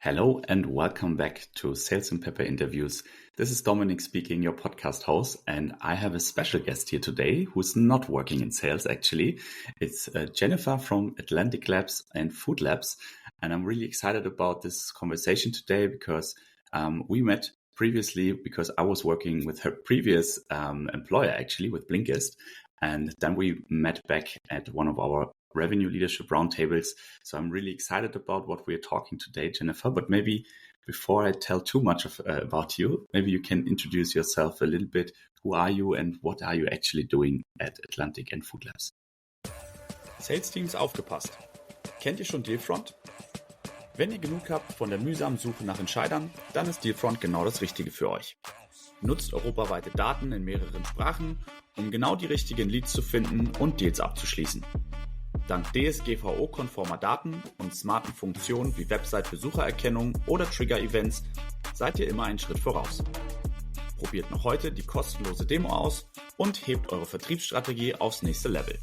Hello and welcome back to Sales and Pepper Interviews. This is Dominic speaking, your podcast host, and I have a special guest here today who's not working in sales actually. It's Jennifer from Atlantic Labs and Food Labs, and I'm really excited about this conversation today because we met previously because I was working with her previous employer actually with Blinkist, and then we met back at one of our revenue leadership roundtables. So I'm really excited about what we're talking today, Jennifer. But maybe before I tell too much about you, maybe you can introduce yourself a little bit. Who are you and what are you actually doing at Atlantic and Food Labs? Sales Teams aufgepasst. Kennt ihr schon Dealfront? Wenn ihr genug habt von der mühsamen Suche nach Entscheidern, dann ist Dealfront genau das Richtige für euch. Nutzt europaweite Daten in mehreren Sprachen, um genau die richtigen Leads zu finden und Deals abzuschließen. Dank DSGVO-konformer Daten und smarten Funktionen wie Website-Besuchererkennung oder Trigger-Events seid ihr immer einen Schritt voraus. Probiert noch heute die kostenlose Demo aus und hebt eure Vertriebsstrategie aufs nächste Level.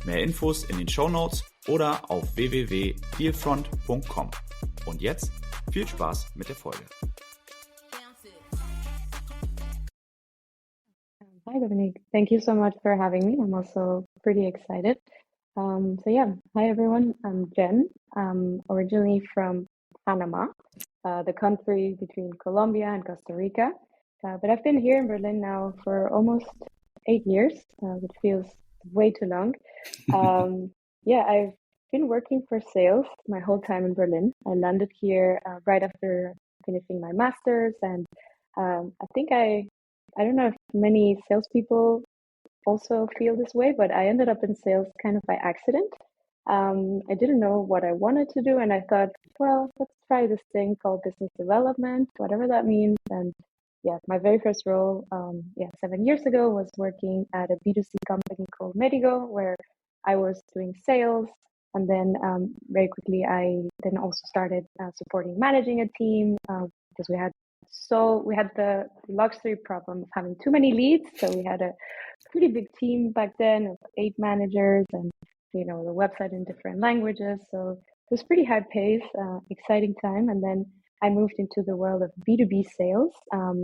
Mehr Infos in den Shownotes oder auf www.dealfront.com. Und jetzt viel Spaß mit der Folge. Hi, Dominic. Thank you so much for having me. I'm also pretty excited. Hi everyone. I'm Jen. I'm originally from Panama, the country between Colombia and Costa Rica. But I've been here in Berlin now for almost 8 years, which feels way too long. I've been working for sales my whole time in Berlin. I landed here right after finishing my master's, and I don't know if many salespeople also feel this way, but I ended up in sales kind of by accident. I didn't know what I wanted to do, and I thought, well, let's try this thing called business development, whatever that means. And my very first role, 7 years ago, was working at a B2C company called Medigo, where I was doing sales. And then very quickly, I then also started managing a team because we had the luxury problem of having too many leads. So we had a pretty big team back then of 8 managers and, the website in different languages. So it was pretty high pace, exciting time. And then I moved into the world of B2B sales,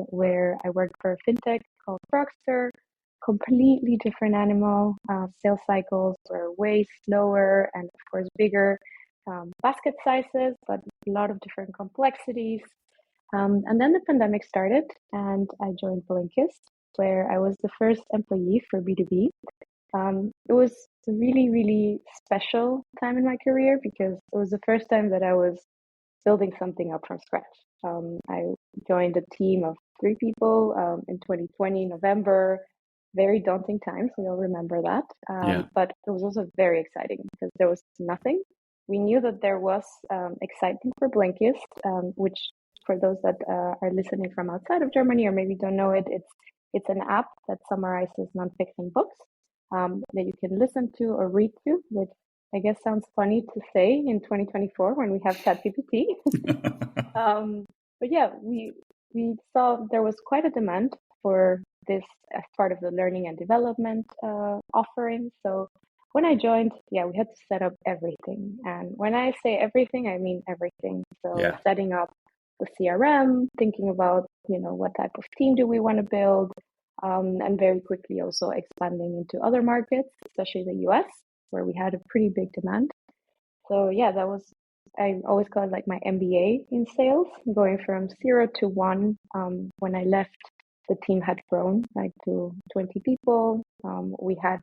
where I worked for a fintech called Frogster. Completely different animal. Sales cycles were way slower and, of course, bigger basket sizes, but a lot of different complexities. And then the pandemic started, and I joined Blinkist, where I was the first employee for B2B. It was a really, really special time in my career because it was the first time that I was building something up from scratch. I joined a team of 3 people in 2020, November. Very daunting times, we all remember that. But it was also very exciting because there was nothing. We knew that there was excitement for Blinkist, which for those that are listening from outside of Germany or maybe don't know it, it's an app that summarizes nonfiction books that you can listen to or read to, which I guess sounds funny to say in 2024 when we have ChatGPT. We saw there was quite a demand for this as part of the learning and development offering. So when I joined, we had to set up everything. And when I say everything, I mean everything. So setting up the CRM, thinking about, what type of team do we want to build, and very quickly also expanding into other markets, especially the US, where we had a pretty big demand. So that was, I always call it like my MBA in sales, going from 0 to 1. When I left, the team had grown like to 20 people. We had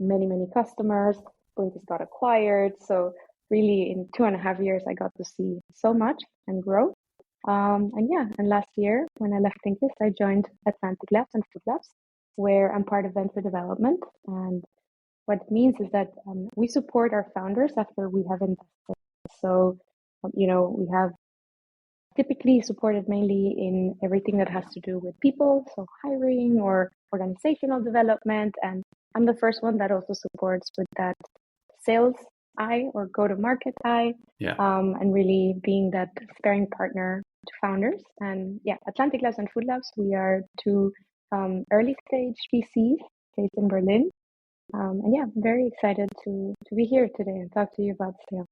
many, many customers. Blinkist got acquired. So really in 2.5 years, I got to see so much and grow. And last year when I left Blinkist, I joined Atlantic Labs and Food Labs, where I'm part of venture development. And what it means is that we support our founders after we have invested. So, we have typically supported mainly in everything that has to do with people, so hiring or organizational development. And I'm the first one that also supports with that sales eye or go-to-market eye, and really being that sparring partner to founders. And Atlantic Labs and Food Labs, we are 2 early stage VCs based in Berlin. I'm very excited to be here today and talk to you about sales.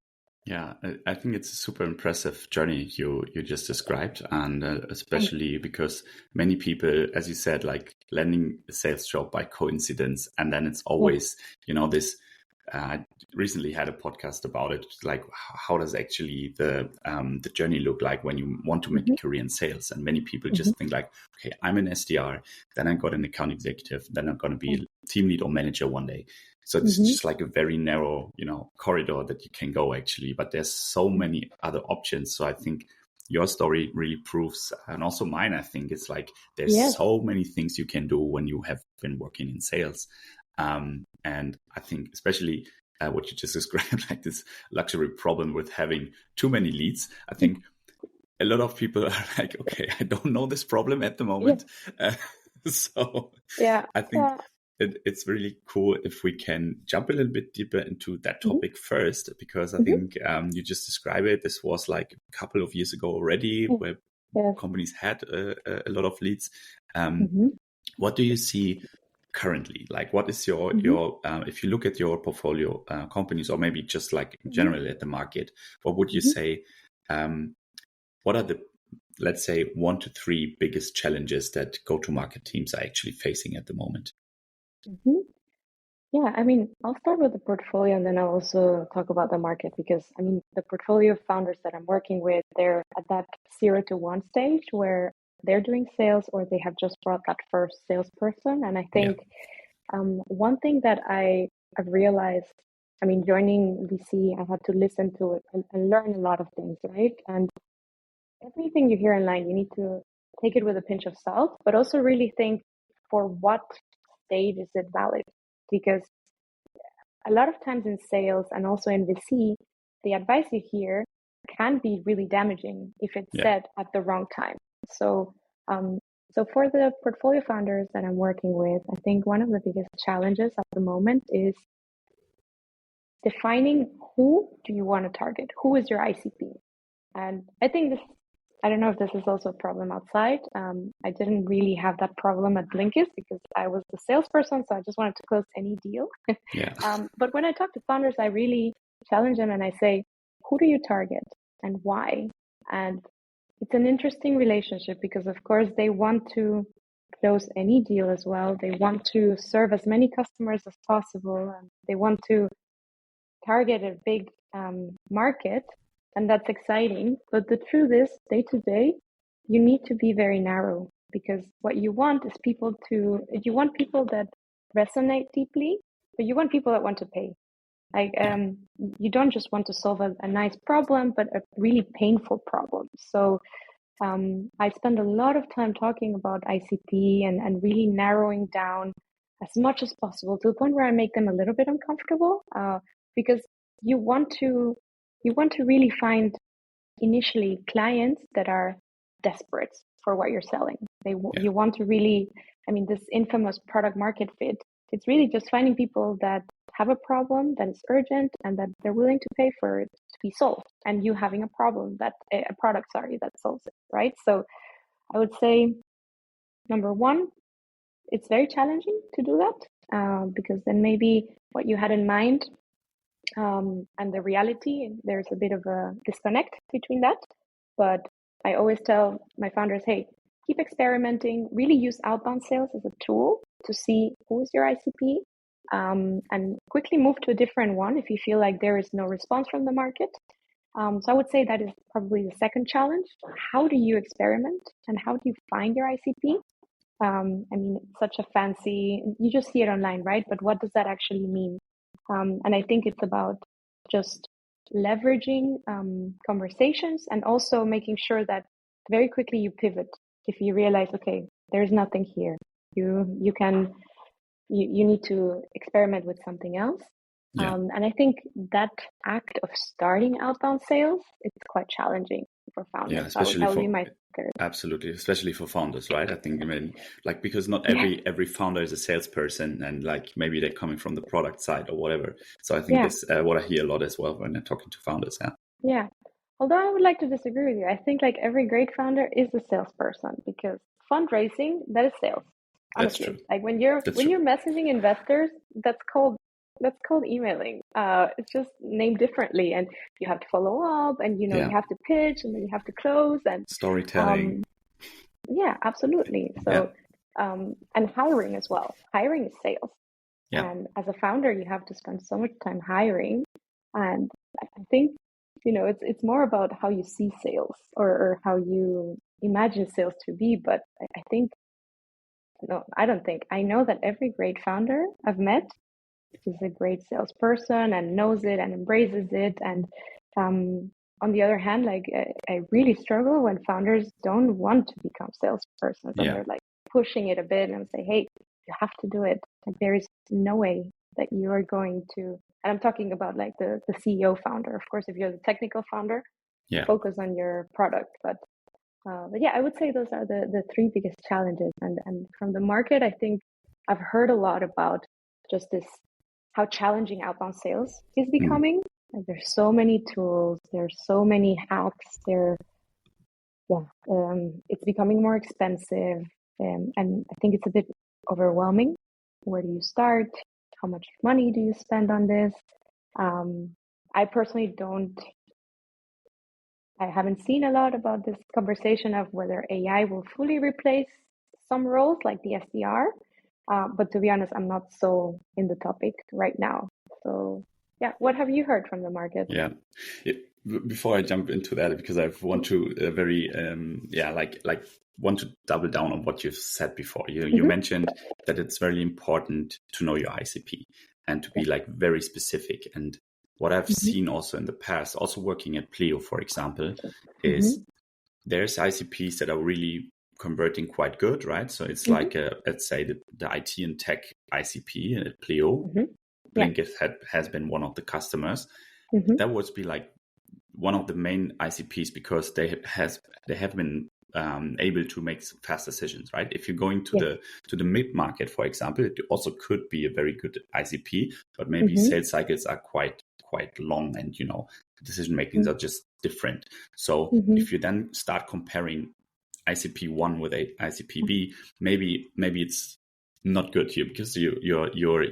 Yeah, I think it's a super impressive journey you just described, and especially because many people, as you said, like landing a sales job by coincidence, and then it's always, this. Recently had a podcast about it, like how does actually the journey look like when you want to make a career in sales, and many people just think like, okay, I'm an SDR, then I got an account executive, then I'm going to be a team lead or manager one day. So it's just like a very narrow, corridor that you can go actually, but there's so many other options. So I think your story really proves, and also mine, I think it's like, there's so many things you can do when you have been working in sales. And I think especially what you just described, like this luxury problem with having too many leads. I think a lot of people are like, okay, I don't know this problem at the moment. So I think it's really cool if we can jump a little bit deeper into that topic first, because I think you just described it. This was like a couple of years ago already, where companies had a lot of leads. What do you see currently? Like, what is your if you look at your portfolio companies, or maybe just like in general at the market, what would you say, what are the, let's say, 1 to 3 biggest challenges that go-to-market teams are actually facing at the moment? Yeah, I mean, I'll start with the portfolio and then I'll also talk about the market, because I mean, the portfolio founders that I'm working with, they're at that 0 to 1 stage where they're doing sales or they have just brought that first salesperson. And I think one thing that I've realized, I mean, joining VC, I had to listen to it and learn a lot of things, right? And everything you hear online, you need to take it with a pinch of salt, but also really think, for what stage is it valid? Because a lot of times in sales and also in VC, the advice you hear can be really damaging if it's said at the wrong time. So, so for the portfolio founders that I'm working with, I think one of the biggest challenges at the moment is defining who do you want to target? Who is your ICP? And I think this, I don't know if this is also a problem outside. I didn't really have that problem at Blinkist because I was the salesperson, so I just wanted to close any deal. But when I talk to founders, I really challenge them and I say, who do you target and why? And it's an interesting relationship because, of course, they want to close any deal as well. They want to serve as many customers as possible, and they want to target a big market. And that's exciting. But the truth is, day to day, you need to be very narrow, because what you want is you want people that resonate deeply, but you want people that want to pay. Like, you don't just want to solve a nice problem, but a really painful problem. So I spend a lot of time talking about ICP and really narrowing down as much as possible to the point where I make them a little bit uncomfortable, because you want to really find initially clients that are desperate for what you're selling. You want to really, I mean, this infamous product market fit, it's really just finding people that have a problem that is urgent and that they're willing to pay for it to be solved, and you having a product that solves it, right? So I would say, number one, it's very challenging to do that, because then maybe what you had in mind and the reality, there's a bit of a disconnect between that. But I always tell my founders, hey, keep experimenting, really use outbound sales as a tool to see who is your ICP, and quickly move to a different one if you feel like there is no response from the market. So I would say that is probably the second challenge. How do you experiment and how do you find your ICP? I mean, it's such a fancy, you just see it online, right? But what does that actually mean? And I think it's about just leveraging conversations and also making sure that very quickly you pivot if you realize, okay, there's nothing here. You need to experiment with something else. And I think that act of starting outbound sales, it's quite challenging for founders. Yeah, especially absolutely, especially for founders, right? I think, I mean, like, because not every founder is a salesperson, and like maybe they're coming from the product side or whatever. So I think that's what I hear a lot as well when I'm talking to founders. Yeah. Although I would like to disagree with you. I think like every great founder is a salesperson, because fundraising, that is sales. Honestly. That's true. Like when you're messaging investors, that's called that's called emailing. It's just named differently, and you have to follow up, and you Yeah. have to pitch, and then you have to close, and Storytelling. yeah, absolutely. Yeah. So and hiring as well. Hiring is sales, Yeah. and as a founder, you have to spend so much time hiring, and I think it's more about how you see sales or how you imagine sales to be. But I think no, I don't think. I know that every great founder I've met is a great salesperson and knows it and embraces it. And on the other hand, like I really struggle when founders don't want to become salespersons and Yeah. they're like pushing it a bit and say, hey, you have to do it. Like there is no way that you are going to, and I'm talking about like the CEO founder. Of course, if you're the technical founder, Yeah. focus on your product. But yeah, I would say those are the three biggest challenges. And from the market, I think I've heard a lot about just this, how challenging outbound sales is becoming. Like there's so many tools, there's so many hacks. It's becoming more expensive, and I think it's a bit overwhelming. Where do you start? How much money do you spend on this? I personally I haven't seen a lot about this conversation of whether AI will fully replace some roles like the SDR. But to be honest, I'm not so in the topic right now. So yeah, what have you heard from the market? Yeah. Before I jump into that, because I want to want to double down on what you've said before. You mentioned that it's very important to know your ICP and to be like very specific. And what I've seen also in the past, also working at Pleo, for example, is there's ICPs that are really converting quite good, right? So it's like let's say the IT and tech ICP at Pleo. Blinkist has been one of the customers. That would be like one of the main ICPs because they have been able to make fast decisions, right? If you're going to the mid market, for example, it also could be a very good ICP, but maybe sales cycles are quite long, and decision makings are just different. So if you then start comparing ICP 1 with ICP B, maybe it's not good here because you're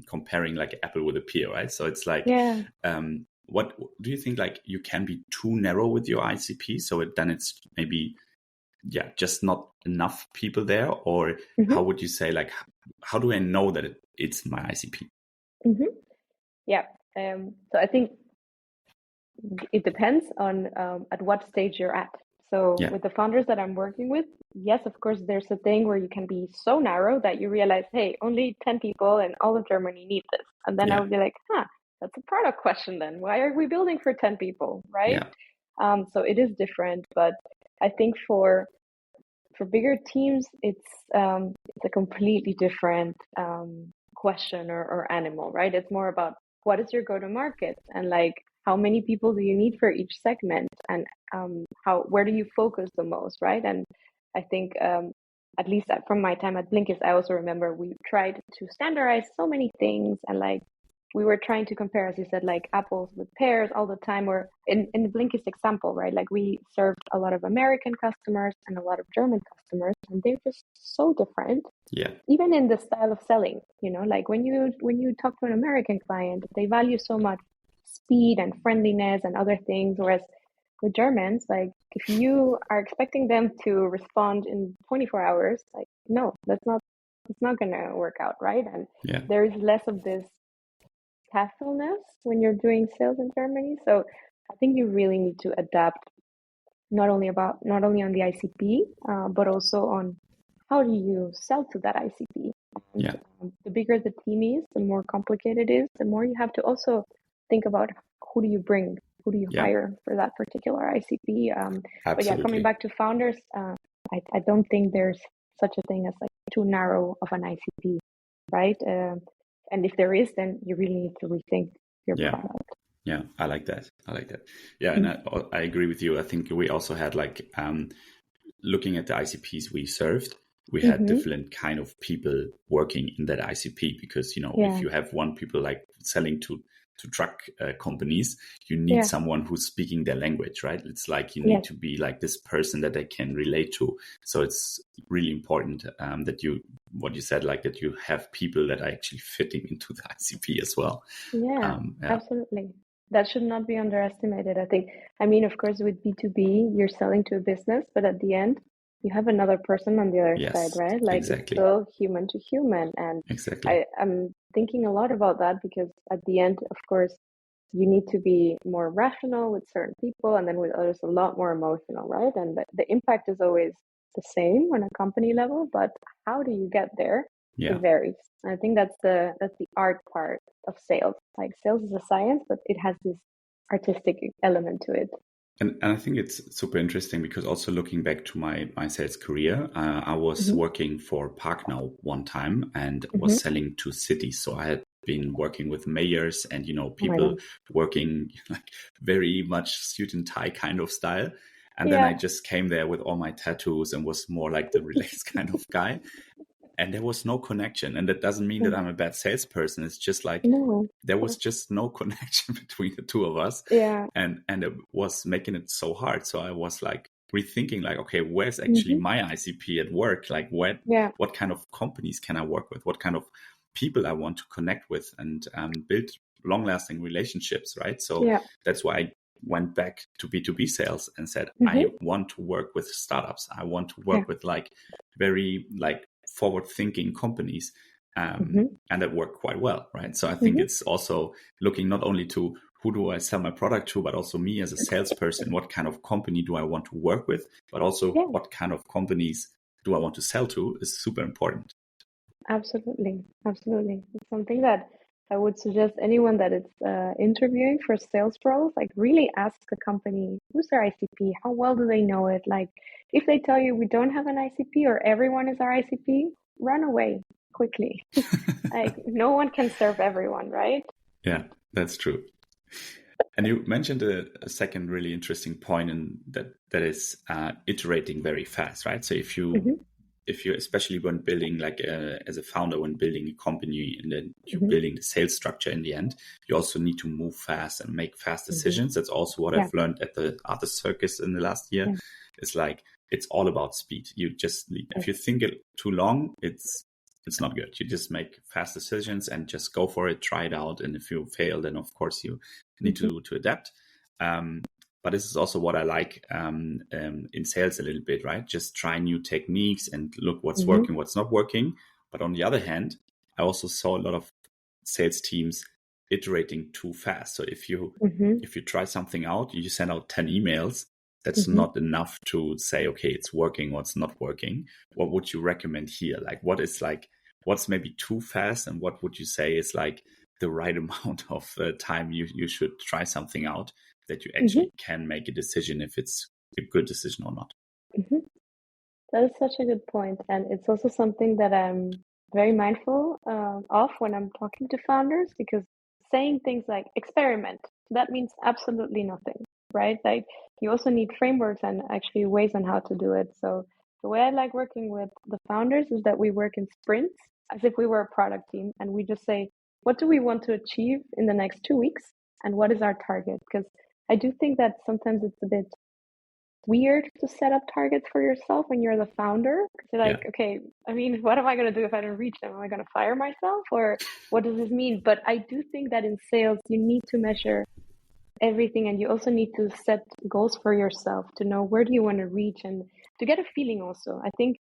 comparing like apple with a pear, right? So it's like what do you think, like you can be too narrow with your ICP, so then it's maybe just not enough people there? Or how would you say, like, how do I know that it's my ICP? So I think it depends on at what stage you're at. So with the founders that I'm working with, yes, of course, there's a thing where you can be so narrow that you realize, hey, only 10 people in all of Germany need this. And then I would be like, that's a product question then. Why are we building for 10 people, right? So it is different. But I think for bigger teams, it's a completely different question or animal, right? It's more about what is your go-to-market, and like how many people do you need for each segment, and where do you focus the most, right? And I think at least from my time at Blinkist, I also remember we tried to standardize so many things, and like we were trying to compare, as you said, like apples with pears all the time. Or in the Blinkist example, right? Like we served a lot of American customers and a lot of German customers, and they're just so different. Even in the style of selling, like when you talk to an American client, they value so much speed and friendliness and other things, whereas with Germans, like if you are expecting them to respond in 24 hours, like no, it's not gonna work out, right? And there is less of this tactfulness when you're doing sales in Germany. So I think you really need to adapt not only on the ICP, but also on how do you sell to that ICP. And, the bigger the team is, the more complicated it is, the more you have to also think about who do you bring, who do you hire for that particular ICP. But coming back to founders, I don't think there's such a thing as like too narrow of an ICP, right? And if there is, then you really need to rethink your product. Yeah, I like that. Yeah, and I agree with you. I think we also had like looking at the ICPs we served, we had different kind of people working in that ICP because if you have one people like selling to to truck companies, you need someone who's speaking their language, right? It's like you need to be like this person that they can relate to. So it's really important that what you said, like that you have people that are actually fitting into the ICP as well. Absolutely. That should not be underestimated, I think. I mean, of course, with B2B, you're selling to a business, but at the end, you have another person on the other side, right? Like it's still human to human. And I'm thinking a lot about that because at the end, of course, you need to be more rational with certain people and then with others a lot more emotional, right? And the impact is always the same on a company level, but how do you get there? It varies. And I think that's the art part of sales. Like sales is a science, but it has this artistic element to it. And I think it's super interesting because also looking back to my sales career, I was working for Parknow one time and was selling to cities. So I had been working with mayors and, people working like very much suit and tie kind of style. And then I just came there with all my tattoos and was more like the relaxed kind of guy. And there was no connection. And that doesn't mean that I'm a bad salesperson. It's just like there was just no connection between the two of us. And it was making it so hard. So I was like rethinking like, okay, where's actually my ICP at work? Like what kind of companies can I work with? What kind of people I want to connect with and build long-lasting relationships, right? So that's why I went back to B2B sales and said, I want to work with startups. I want to work with like very like forward-thinking companies, and that worked quite well, right? So I think it's also looking not only to who do I sell my product to, but also me as a salesperson, what kind of company do I want to work with, but also what kind of companies do I want to sell to is super important. Absolutely. It's something that I would suggest anyone that is interviewing for sales roles, like really ask the company, who's their ICP? How well do they know it? Like if they tell you we don't have an ICP or everyone is our ICP, run away quickly. Like no one can serve everyone, right? Yeah, that's true. And you mentioned a second really interesting point, and that is iterating very fast, right? So if you especially when building like as a founder, when building a company and then you're building the sales structure in the end, you also need to move fast and make fast decisions. That's also what I've learned at the other circus in the last year. It's like, it's all about speed. You just, if you think it too long, it's not good. You just make fast decisions and just go for it, try it out. And if you fail, then of course you need to adapt. But this is also what I like in sales a little bit, right? Just try new techniques and look what's working, what's not working. But on the other hand, I also saw a lot of sales teams iterating too fast. So if you try something out, you send out 10 emails. That's not enough to say, okay, it's working or it's not working. What would you recommend here? Like what's maybe too fast, and what would you say is like the right amount of time you should try something out, that you actually can make a decision if it's a good decision or not? That is such a good point. And it's also something that I'm very mindful of when I'm talking to founders, because saying things like experiment, that means absolutely nothing, right? Like you also need frameworks and actually ways on how to do it. So the way I like working with the founders is that we work in sprints as if we were a product team, and we just say, what do we want to achieve in the next 2 weeks? And what is our target? Because I do think that sometimes it's a bit weird to set up targets for yourself when you're the founder. Because you're like, okay, I mean, what am I going to do if I don't reach them? Am I going to fire myself, or what does this mean? But I do think that in sales, you need to measure everything, and you also need to set goals for yourself to know where do you want to reach and to get a feeling also. I think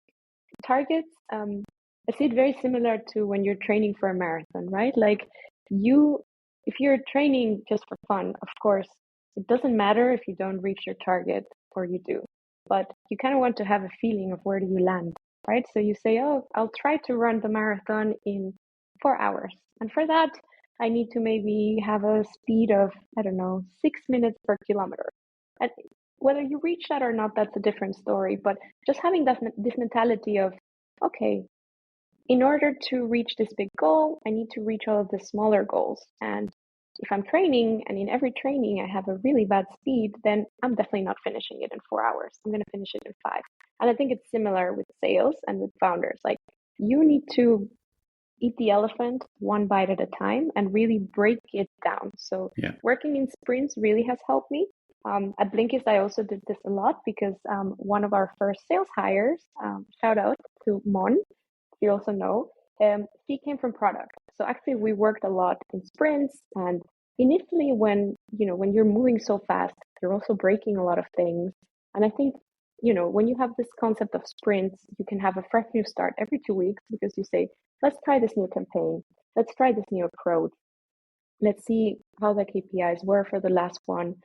targets, I see it very similar to when you're training for a marathon, right? Like if you're training just for fun, of course, it doesn't matter if you don't reach your target or you do, but you kind of want to have a feeling of where do you land, right? So you say, oh, I'll try to run the marathon in 4 hours. And for that, I need to maybe have a speed of, 6 minutes per kilometer. And whether you reach that or not, that's a different story. But just having this mentality of, okay, in order to reach this big goal, I need to reach all of the smaller goals. And if I'm training and in every training I have a really bad speed, then I'm definitely not finishing it in 4 hours. I'm going to finish it in 5. And I think it's similar with sales and with founders. Like you need to eat the elephant one bite at a time and really break it down. So working in sprints really has helped me. At Blinkist, I also did this a lot because one of our first sales hires, shout out to Mon, you also know, he came from product. So actually we worked a lot in sprints, and initially when you're moving so fast, you're also breaking a lot of things. And I think, when you have this concept of sprints, you can have a fresh new start every 2 weeks because you say, let's try this new campaign. Let's try this new approach. Let's see how the KPIs were for the last one.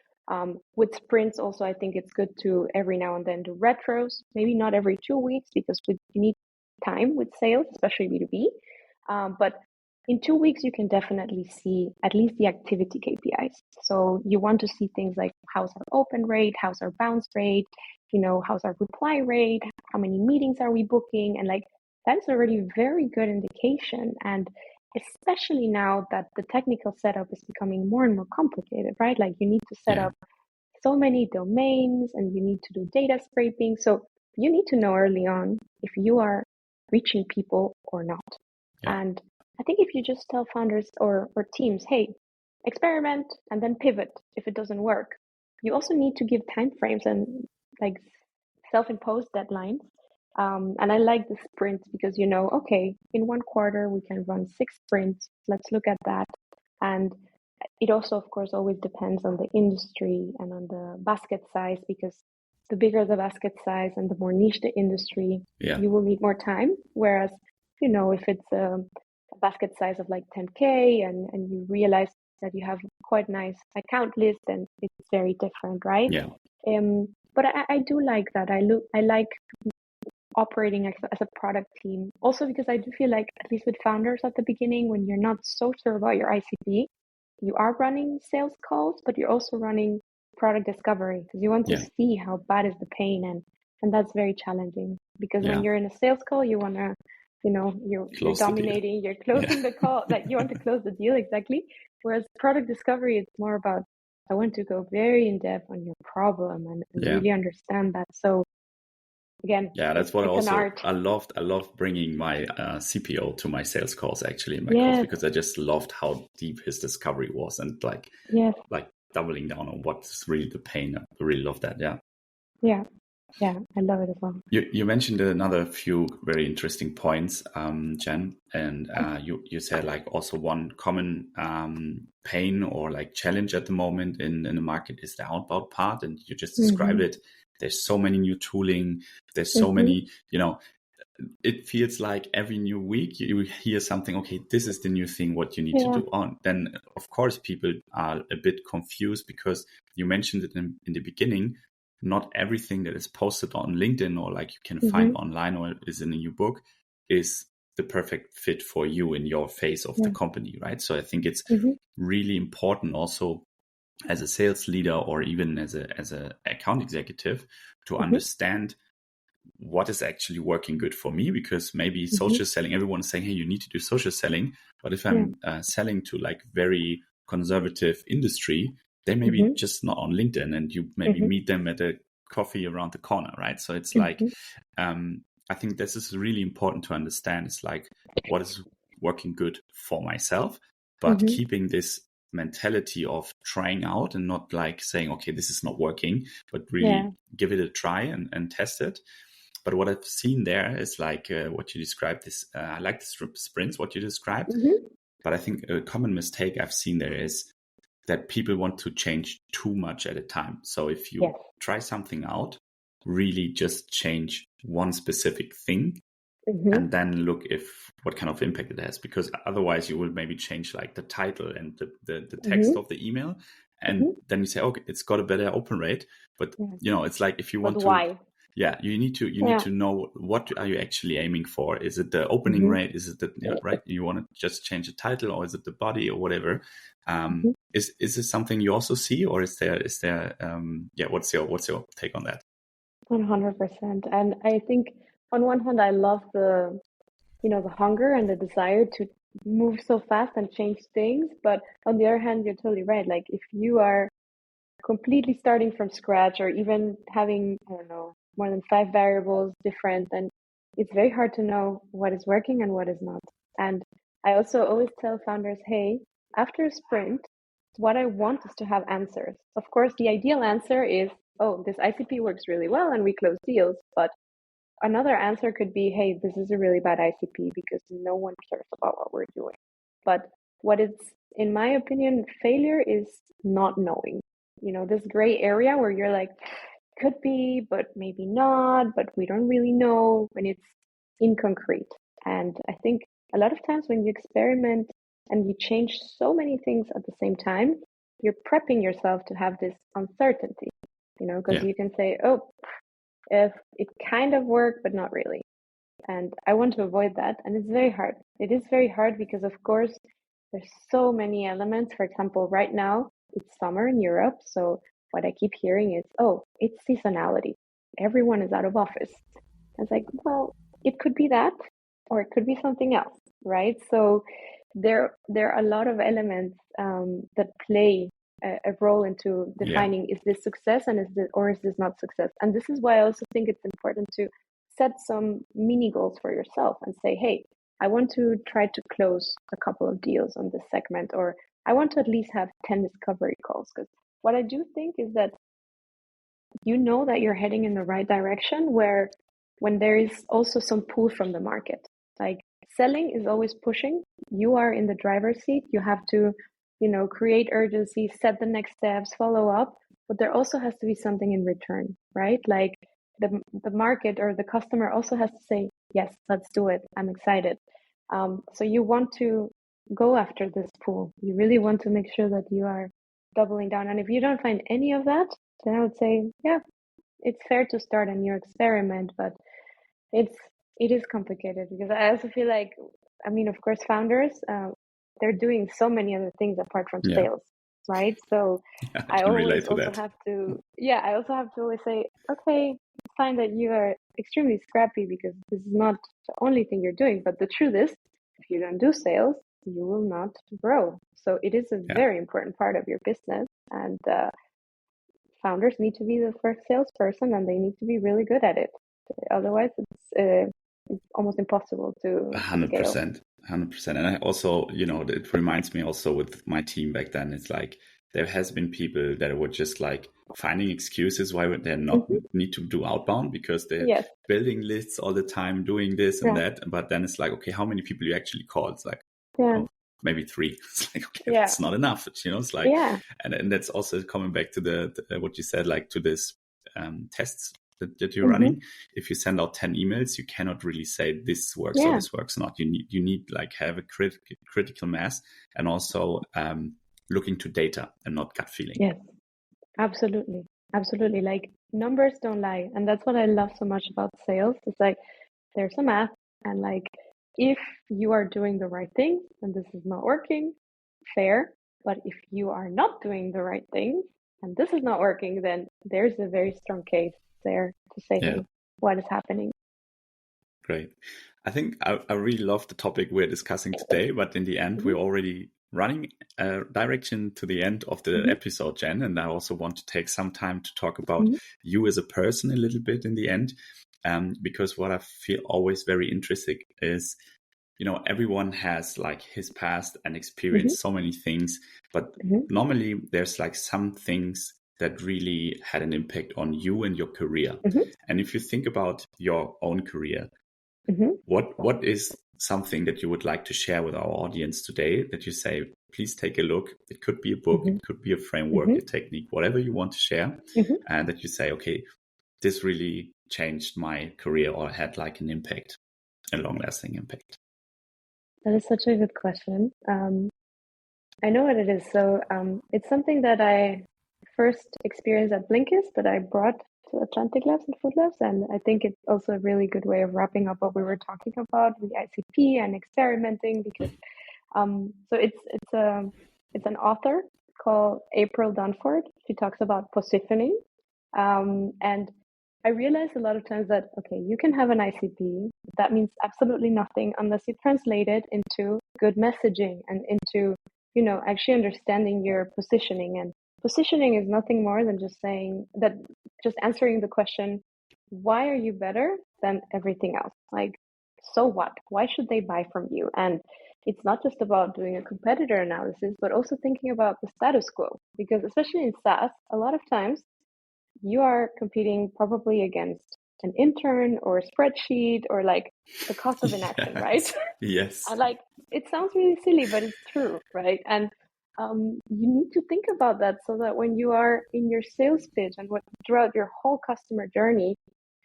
With sprints also, I think it's good to every now and then do retros, maybe not every 2 weeks because you need time with sales, especially B2B. But in 2 weeks, you can definitely see at least the activity KPIs. So you want to see things like how's our open rate, how's our bounce rate, how's our reply rate, how many meetings are we booking? And like, that's already a very good indication. And especially now that the technical setup is becoming more and more complicated, right? Like you need to set up so many domains and you need to do data scraping. So you need to know early on if you are reaching people or not. And I think if you just tell founders or teams, hey, experiment and then pivot if it doesn't work. You also need to give timeframes and like self-imposed deadlines. And I like the sprints because, okay, in 1 quarter, we can run 6 sprints. Let's look at that. And it also, of course, always depends on the industry and on the basket size, because the bigger the basket size and the more niche the industry, you will need more time. Whereas, if it's a basket size of like 10K and you realize that you have quite nice account list, and it's very different, right? But I do like that. I like operating as a product team. Also because I do feel like, at least with founders at the beginning, when you're not so sure about your ICP, you are running sales calls, but you're also running product discovery because you want to see how bad is the pain. And that's very challenging because when you're in a sales call, you want to, you're dominating, you're closing the call, like you want to close the deal exactly. Whereas product discovery, it's more about, I want to go very in depth on your problem and really understand that. So again, that's what I loved bringing my CPO to my sales calls actually in my calls, because I just loved how deep his discovery was and like doubling down on what's really the pain. I really love that. Yeah, I love it as well. You mentioned another few very interesting points, Jen, and you said like also one common pain or like challenge at the moment in the market is the outbound part, and you just described it. There's so many new tooling. There's so many, it feels like every new week you hear something, okay, this is the new thing, what you need to do on. Then, of course, people are a bit confused because you mentioned it in the beginning. Not everything that is posted on LinkedIn or like you can find online or is in a new book is the perfect fit for you in your phase of the company, right? So I think it's really important also as a sales leader or even as a account executive to understand what is actually working good for me, because maybe social selling, everyone is saying, hey, you need to do social selling. But if I'm selling to like very conservative industry, they may be just not on LinkedIn and you maybe meet them at a coffee around the corner, right? So it's like, I think this is really important to understand. It's like, what is working good for myself, but keeping this mentality of trying out and not like saying, okay, this is not working, but really give it a try and test it. But what I've seen there is like what you described, this, I like the sprints, what you described, but I think a common mistake I've seen there is that people want to change too much at a time. So if you try something out, really just change one specific thing and then look what kind of impact it has, because otherwise you will maybe change like the title and the text of the email. And then you say, okay, it's got a better open rate, but it's like, if you want to, why? You need to know, what are you actually aiming for? Is it the opening rate? Is it the right? You want to just change the title, or is it the body or whatever? Is this something you also see, or is there what's your take on that? 100%. And I think on one hand, I love the hunger and the desire to move so fast and change things. But on the other hand, you're totally right. Like if you are completely starting from scratch, or even having, I don't know, more than 5 variables different, then it's very hard to know what is working and what is not. And I also always tell founders, hey, after a sprint, what I want is to have answers. Of course, the ideal answer is, oh, this ICP works really well and we close deals. But another answer could be, hey, this is a really bad ICP because no one cares about what we're doing. But what it's, in my opinion, failure is not knowing. This gray area where you're like, could be, but maybe not, but we don't really know, when it's inconcrete. And I think a lot of times when you experiment and you change so many things at the same time, you're prepping yourself to have this uncertainty, because you can say, oh, if it kind of worked, but not really. And I want to avoid that. And it's very hard. It is very hard because, of course, there's so many elements. For example, right now it's summer in Europe. So what I keep hearing is, oh, it's seasonality. Everyone is out of office. It's like, well, it could be that, or it could be something else, right? So there are a lot of elements that play a role into defining, is this success and is this not success? And this is why I also think it's important to set some mini goals for yourself and say, hey, I want to try to close a couple of deals on this segment, or I want to at least have 10 discovery calls. Because what I do think is that that you're heading in the right direction when there is also some pull from the market. Like selling is always pushing. You are in the driver's seat. You have to, create urgency, set the next steps, follow up. But there also has to be something in return, right? Like the market or the customer also has to say, yes, let's do it. I'm excited. So you want to go after this pool. You really want to make sure that you are doubling down. And if you don't find any of that, then I would say, yeah, it's fair to start a new experiment, but it is complicated because I also feel like, of course, founders, they're doing so many other things apart from sales, right? So I always also have to always say, okay, it's fine that you are extremely scrappy because this is not the only thing you're doing. But the truth is, if you don't do sales, you will not grow. So it is a very important part of your business, and founders need to be the first salesperson, and they need to be really good at it. Otherwise, it's almost impossible to 100%. 100%. And I also, it reminds me also with my team back then, it's like there has been people that were just like finding excuses why they're not need to do outbound because they're building lists all the time, doing this and that. But then it's like, okay, how many people you actually call? It's like, oh, maybe 3. It's like, okay, that's not enough. It's like, and that's also coming back to the what you said, like to this tests that you're running. If you send out 10 emails, you cannot really say this works or this works not. You need like have a critical mass and also looking to data and not gut feeling. Yes, absolutely. Like numbers don't lie. And that's what I love so much about sales. It's like there's a math, and like if you are doing the right thing and this is not working, fair. But if you are not doing the right thing and this is not working, then there's a very strong case there to say, hey, what is happening? Great. I think I really love the topic we're discussing today, but in the end, we're already running a direction to the end of the episode, Jen. And I also want to take some time to talk about you as a person a little bit in the end, because what I feel always very interesting is, everyone has like his past and experienced so many things, but normally there's like some things that really had an impact on you and your career. And if you think about your own career, what is something that you would like to share with our audience today that you say, please take a look? It could be a book, it could be a framework, a technique, whatever you want to share, and that you say, okay, this really changed my career or had like an impact, a long-lasting impact. That is such a good question. I know what it is. So it's something that I first experienced at Blinkist, but I brought to Atlantic Labs and Food Labs. And I think it's also a really good way of wrapping up what we were talking about with ICP and experimenting, because so it's an author called April Dunford. She talks about positioning. And I realized a lot of times that, okay, you can have an ICP. That means absolutely nothing unless you translate it into good messaging and into, actually understanding your positioning. And positioning is nothing more than just answering the question, why are you better than everything else? Like, so what? Why should they buy from you? And it's not just about doing a competitor analysis, but also thinking about the status quo. Because especially in SaaS, a lot of times you are competing probably against an intern or a spreadsheet or like the cost of inaction, right? Yes. And like, it sounds really silly, but it's true, right? And you need to think about that so that when you are in your sales pitch and throughout your whole customer journey,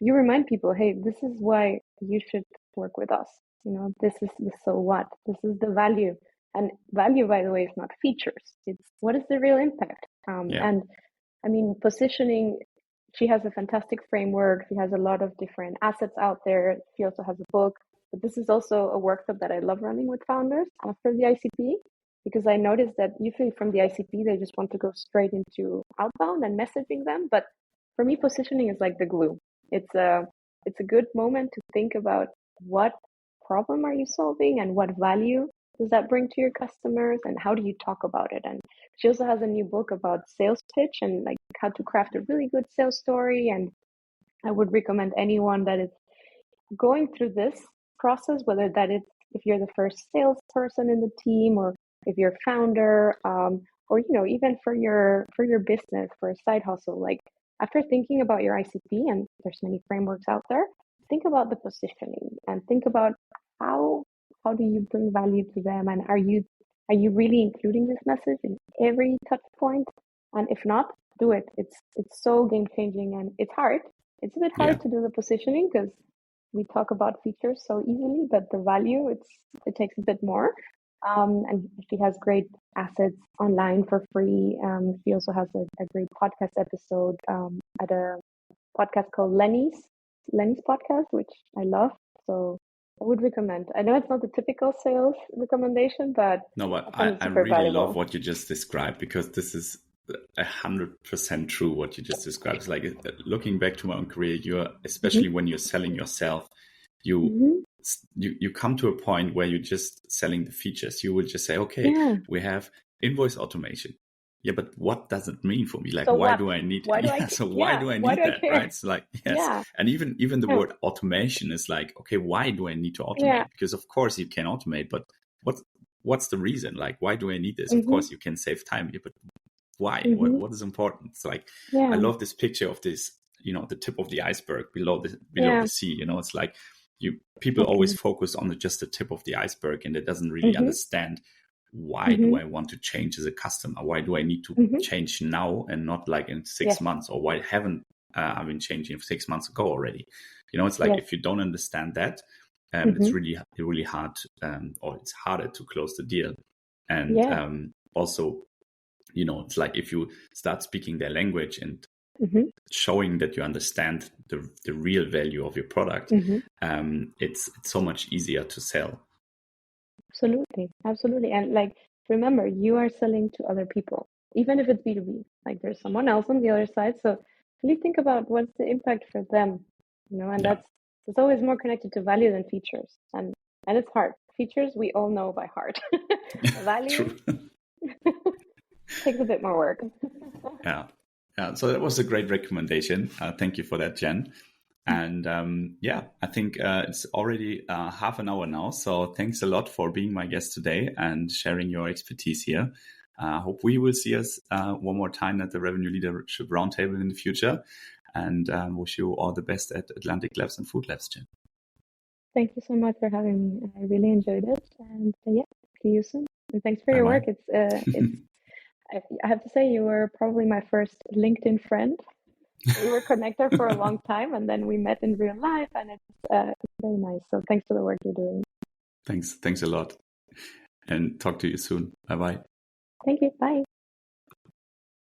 you remind people, hey, this is why you should work with us. This is the so what, this is the value. And value, by the way, is not features. It's what is the real impact. And I mean, positioning, she has a fantastic framework. She has a lot of different assets out there. She also has a book. But this is also a workshop that I love running with founders after the ICP, because I noticed that usually from the ICP, they just want to go straight into outbound and messaging them. But for me, positioning is like the glue. It's a good moment to think about what problem are you solving and what value does that bring to your customers and how do you talk about it. And she also has a new book about sales pitch and like how to craft a really good sales story. And I would recommend anyone that is going through this process, whether that is if you're the first salesperson in the team or if you're a founder, or even for your business, for a side hustle. Like after thinking about your ICP, and there's many frameworks out there, think about the positioning and think about how do you bring value to them, and are you really including this message in every touch point? And if not, do it. It's so game changing, and it's hard. It's a bit hard to do the positioning because we talk about features so easily, but the value it takes a bit more. And she has great assets online for free. She also has a great podcast episode at a podcast called Lenny's podcast, which I love. So I would recommend. I know it's not the typical sales recommendation, but no, but I really valuable. Love what you just described, because this is 100% true what you just described. It's like looking back to my own career, you're especially when you're selling yourself, you come to a point where you're just selling the features. You will just say, okay, we have invoice automation. Yeah, but what does it mean for me? Like, so why do I need? Why do I need that? Right? It's like, and even the word automation is like, okay, why do I need to automate? Because of course you can automate, but what's the reason? Like, why do I need this? Of course you can save time here, but why? What is important? It's like, I love this picture of this, the tip of the iceberg below the sea. It's like people always focus on just the tip of the iceberg, and it doesn't really understand why do I want to change as a customer? Why do I need to change now and not like in 6 months? Or why haven't I been changing 6 months ago already? It's like if you don't understand that, it's really hard, or it's harder to close the deal. And also, it's like if you start speaking their language and showing that you understand the real value of your product, it's so much easier to sell. Absolutely. And like, remember, you are selling to other people, even if it's B2B, like there's someone else on the other side. So really think about what's the impact for them, and it's always more connected to value than features. And it's hard. Features, we all know by heart. Value takes a bit more work. Yeah. So that was a great recommendation. Thank you for that, Jen. And I think it's already half an hour now. So thanks a lot for being my guest today and sharing your expertise here. I hope we will see us one more time at the Revenue Leadership Roundtable in the future. And wish you all the best at Atlantic Labs and Food Labs, Jen. Thank you so much for having me. I really enjoyed it. And see you soon. And thanks for your work. It's I have to say, you were probably my first LinkedIn friend. We were connected for a long time, and then we met in real life, and it's very nice. So thanks for the work you're doing. Thanks a lot, and talk to you soon. Bye-bye. Thank you. Bye.